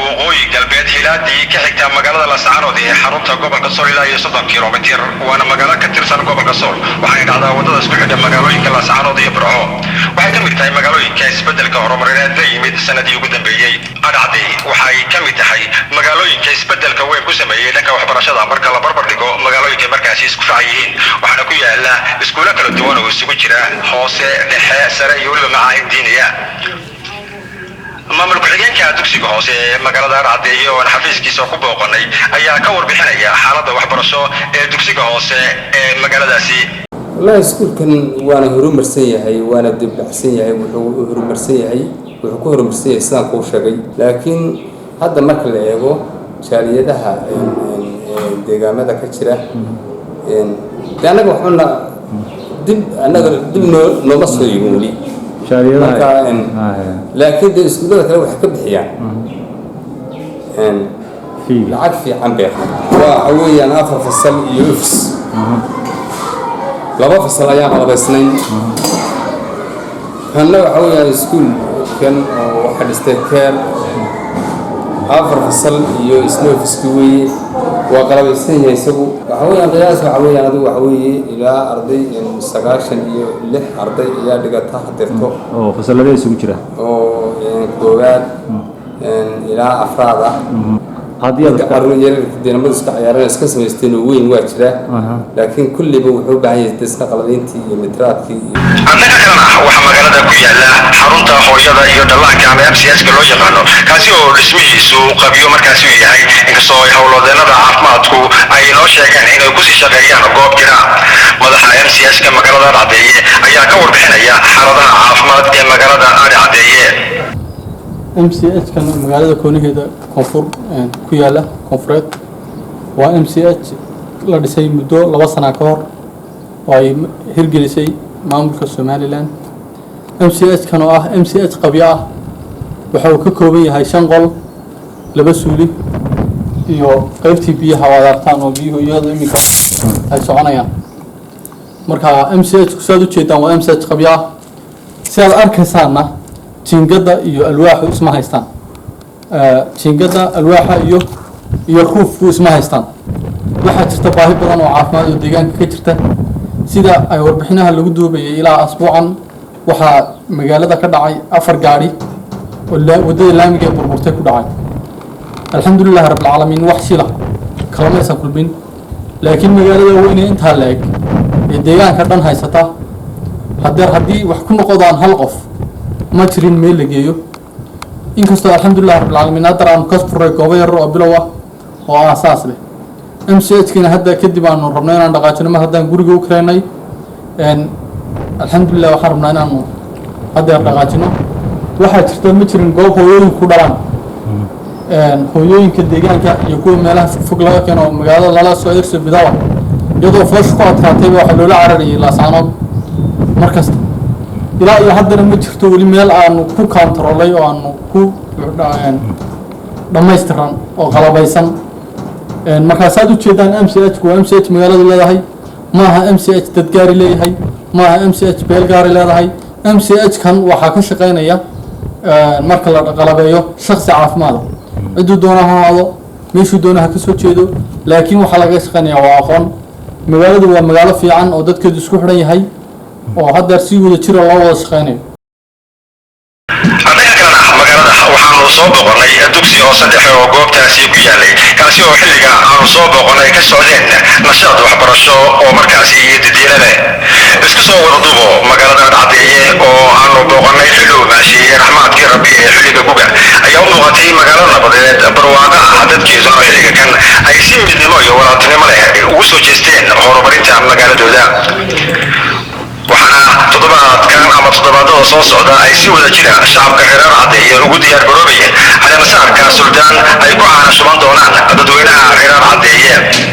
وقوي قلبيت هيلادي كحكتا مقالة لاسعانود حرمتا قبل قصور إلى 30 كيلومتر وانا مقالة كترسان قبل قصور وحين قاعدة ودada isku xidha magaalooyinka Laascaanood iyo Burco waxay ka mid tahay magaalooyinka isbedelka horumarineed ee yimid sanadii ugu dambeeyay Adhacday waxay ka mid tahay magaalooyinka isbedelka weyn ku sameeyay dhanka waxbarashada marka la barbar dhigo magaalooyinka markaas isku faacayeen waxaana ku yaala iskuulo kala duwan oo isugu jira hoose dhexe sare iyo waliba macaahid diiniya maamul ku-xigeenka dugsiga hoose ee magaalada Adhacday oo xafiiskiisa ku booqanay ayaa ka warbixinaya xaaladda waxbarasho ee dugsiga hoose ee magaaladaasi والله سكول كان وانا هروم مرسية هاي وانا دب حسية هاي وهروم مرسية هاي وحكوه مرسية سان قوشة لكن هذا ما كله يبغى شارية ده دجاجة ده كتيرة لأن أنا بقولنا دب أنا دب نمص يقولي شارية ده لكن ده سكول ده كله حكب حيان في العكس في عم بيحكي وعوي أنا أفر في السل يفس لما فصل أيام على بسنين كان له حوالي سكول كان واحد استكال آخر فصل يسنو في سكوي وقرب السنين يسبوا حوالي قياس حوالي أنا دو حوالي إلى أرضي مستقاشن له أرضي إلى دقتها حدثته فصل ليه سوي كده يعني كوبات إلى أفراد هذه القرن يرى دينا مدرسة عيارنا اسكسم يستنوين واجرة لكن كل بوحوب عايز تسقى قلدينتي مترات في عندنا كلنا وحمقالة كويا لا حرونتا خويدا يودلا كان MCS كلو يقانو كاسيو اسمه سوق بيو مركزي هاي إنكسو يحولودنا دا عافماتكو أي نوع شيئاً إنه كوسي شغيان وقوب كنا مدحا MCS كمقالة Adhacday أيا كور بحنايا حالة عافمات كمقالة Adhacday MCH كان مقالة كونية كونفور كويالا كونفريت و MCH لا دسي مدو لبا سنة كهر واي هرجلسي ماملك الصوماليلاند MCH كانوا MCH قبيعة وحاول كوكوبي هاي شنقل لبسولي iyo qaybtii biyaha wadaartaan oo biyuhu iyada imika ay soconayaan marka MCH ku soo jeedaan waa MCH qabiya si aad arkaysaana jiingada iyo alwaaxu isma haystaan jiingada alwaaxa iyo ruufku isma haystaan waxa jirta baahi badan oo caafimaad oo deegaanka ka jirta sida ay warbixinaha lagu duubayay ilaa asbuucan waxa magaalada ka dhacay 4 gaari oo wadada laamiga burburtay ku dhacay الحمد لله رب العالمين وحشيله كلام يسا كلبين لكن مقالة وين انت هلاك الديان كردان هايستا هدي وحكون قضان هالقف ما ترين ميل لقيو إنكستو الحمد لله رب العالمين أدرى عن كسب الرقابير وبلوة وأساس له MCH كنا هدا كدب عنه ربنا عند قاتنا ما هدا نقول أوكراني إن الحمد لله وحرمنا عنه هدا قاتنا واحد ترتم ترين قوة هو كودران hooyooyinka deegaanka iyo kuwa meelaha fog laga keeno magaalada lala soo irsi bidawa iyadoo flash ku adkaatay waxa loola carariyay Laascaanood markasta ilaa iyo haddana ma jirto wali meel aan ku controlay oo aan ku dhammaystiran oo qalabaysan markaas aad u jeedaan MCH ku MCH magaalada leedahay maaha MCH dad gaari leeyahay maaha MCH beel gaari leedahay MCH kan waxa ka shaqeynaya marka la qalabeeyo shakhsi caafimaad ciduu doonaha hado meeshuu doonaha ka soo jeedo laakiin waxa laga shaqeynaya waa aqoon magaaladu waa magaalo fiican oo dadkeedu isku xidhan yahay oo hadda si wada jira loo wada shaqeynayo waxaanu soo boqonay dugsi hoose dhexe oo goobtaasi ku yaalay kaasi oo xilliga aanu soo boqonay ka socdeen nashaad waxbarasho oo markaasi didiina leh isku soo wada dubo magaalada Adhacday oo aanu boqonay xillu maashi raxmaadkii rabbi ee xilliga guga ayaa u muuqatay magaalo nabadeed barwaaqo ah dadkeedu xilliga kan ay si midnimo iyo walaaltinimo leh ugu soo jeesteen horumarinta magaaladooda waxaana toddobaadada soo socda ay si wada jira shacabka reer Adhacday ugu diyaar garoobayeen caleemasaarka suldaan ay ku caana shuban doonaan dadweynaha reer Adhacday